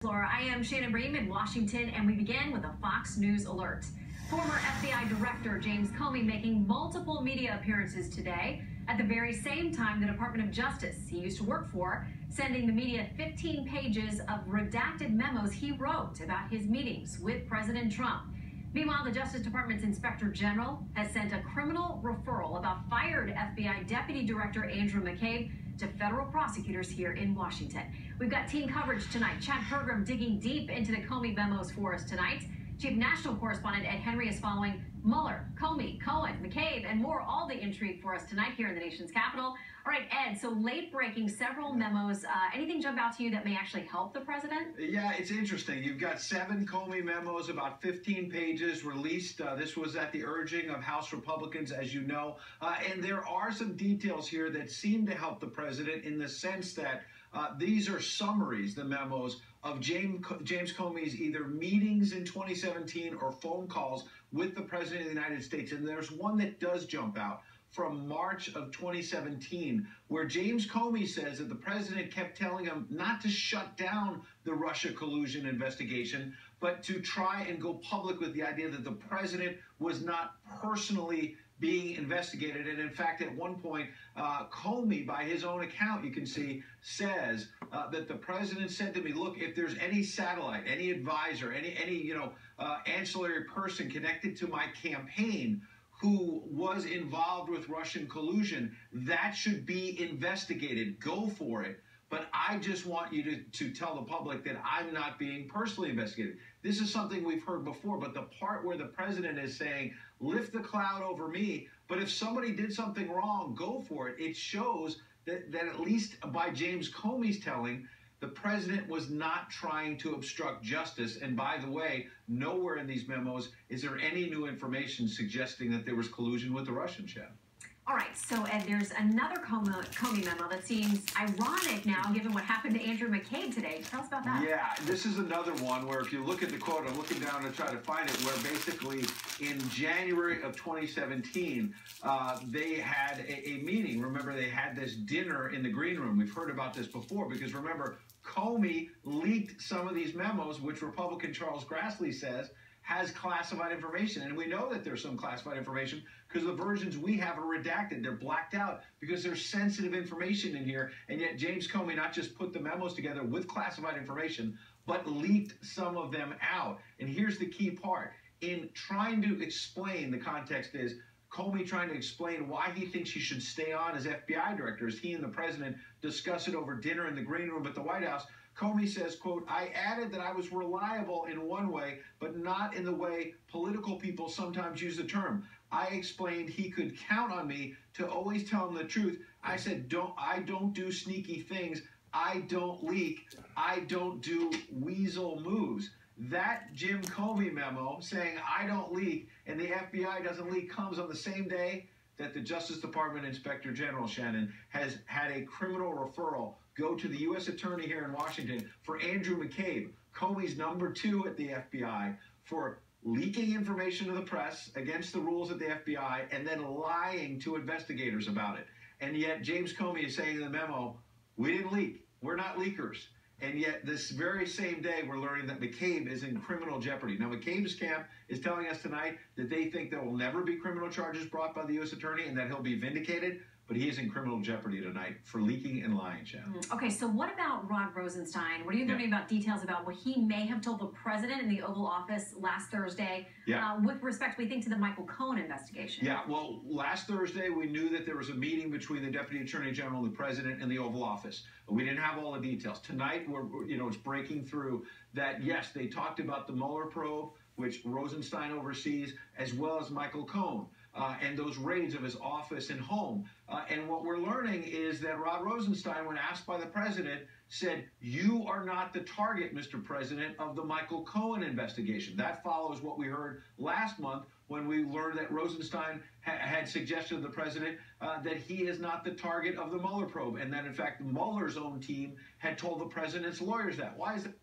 Laura, I am Shannon Breem in Washington, and we begin with a Fox News alert. Former FBI Director James Comey making multiple media appearances today. At the very same time, the Department of Justice he used to work for sending the media 15 pages of redacted memos he wrote about his meetings with President Trump. Meanwhile, the Justice Department's Inspector General has sent a criminal referral about fired FBI Deputy Director Andrew McCabe to federal prosecutors here in Washington. We've got team coverage tonight. Chad Pergram digging deep into the Comey memos for us tonight. Chief National Correspondent Ed Henry is following Mueller, Comey, Cohen, McCabe, and more. All the intrigue for us tonight here in the nation's capital. All right, Ed, so late breaking, several memos. Anything jump out to you that may actually help the president? Yeah, it's interesting. You've got 7 Comey memos, about 15 pages released. This was at the urging of House Republicans, as you know. And there are some details here that seem to help the president in the sense that these are summaries, the memos, of James Comey's either meetings in 2017 or phone calls with the President of the United States. And there's one that does jump out from March of 2017, where James Comey says that the president kept telling him not to shut down the Russia collusion investigation, but to try and go public with the idea that the president was not personally being investigated. And in fact, at one point, Comey, by his own account, you can see, says that the president said to me, look, if there's any satellite, any advisor, any ancillary person connected to my campaign who was involved with Russian collusion, that should be investigated. Go for it. But I just want you to tell the public that I'm not being personally investigated. This is something we've heard before, but the part where the president is saying, lift the cloud over me, but if somebody did something wrong, go for it. It shows that at least by James Comey's telling, the president was not trying to obstruct justice. And by the way, nowhere in these memos is there any new information suggesting that there was collusion with the Russians, Shannon. All right, so Ed, there's another Comey memo that seems ironic now, given what happened to Andrew McCabe today. Tell us about that. Yeah, this is another one where if you look at the quote, I'm looking down to try to find it, where basically in January of 2017, they had a meeting. Remember, they had this dinner in the green room. We've heard about this before because remember, Comey leaked some of these memos, which Republican Charles Grassley says has classified information. And we know that there's some classified information because the versions we have are redacted. They're blacked out because there's sensitive information in here. And yet James Comey not just put the memos together with classified information, but leaked some of them out. And here's the key part. In trying to explain, the context is Comey trying to explain why he thinks he should stay on as FBI director as he and the president discuss it over dinner in the green room at the White House. Comey says, quote, I added that I was reliable in one way, but not in the way political people sometimes use the term. I explained he could count on me to always tell him the truth. I said, I don't do sneaky things. I don't leak. I don't do weasel moves. That Jim Comey memo saying I don't leak and the FBI doesn't leak comes on the same day that the Justice Department Inspector General, Shannon, has had a criminal referral go to the U.S. Attorney here in Washington for Andrew McCabe, Comey's number 2 at the FBI, for leaking information to the press against the rules at the FBI and then lying to investigators about it. And yet James Comey is saying in the memo, we didn't leak. We're not leakers. And yet this very same day, we're learning that McCabe is in criminal jeopardy. Now, McCabe's camp is telling us tonight that they think there will never be criminal charges brought by the U.S. Attorney and that he'll be vindicated. But he is in criminal jeopardy tonight for leaking and lying, Shannon. Okay, so what about Rod Rosenstein? What are you learning about details about what he may have told the president in the Oval Office last Thursday with respect, we think, to the Michael Cohen investigation? Yeah, well, last Thursday we knew that there was a meeting between the Deputy Attorney General and the President in the Oval Office. We didn't have all the details. Tonight, it's breaking through that, yes, they talked about the Mueller probe, which Rosenstein oversees, as well as Michael Cohen. And those raids of his office and home. And what we're learning is that Rod Rosenstein, when asked by the president, said, you are not the target, Mr. President, of the Michael Cohen investigation. That follows what we heard last month when we learned that Rosenstein had suggested to the president that he is not the target of the Mueller probe. And that, in fact, Mueller's own team had told the president's lawyers that. Why is that?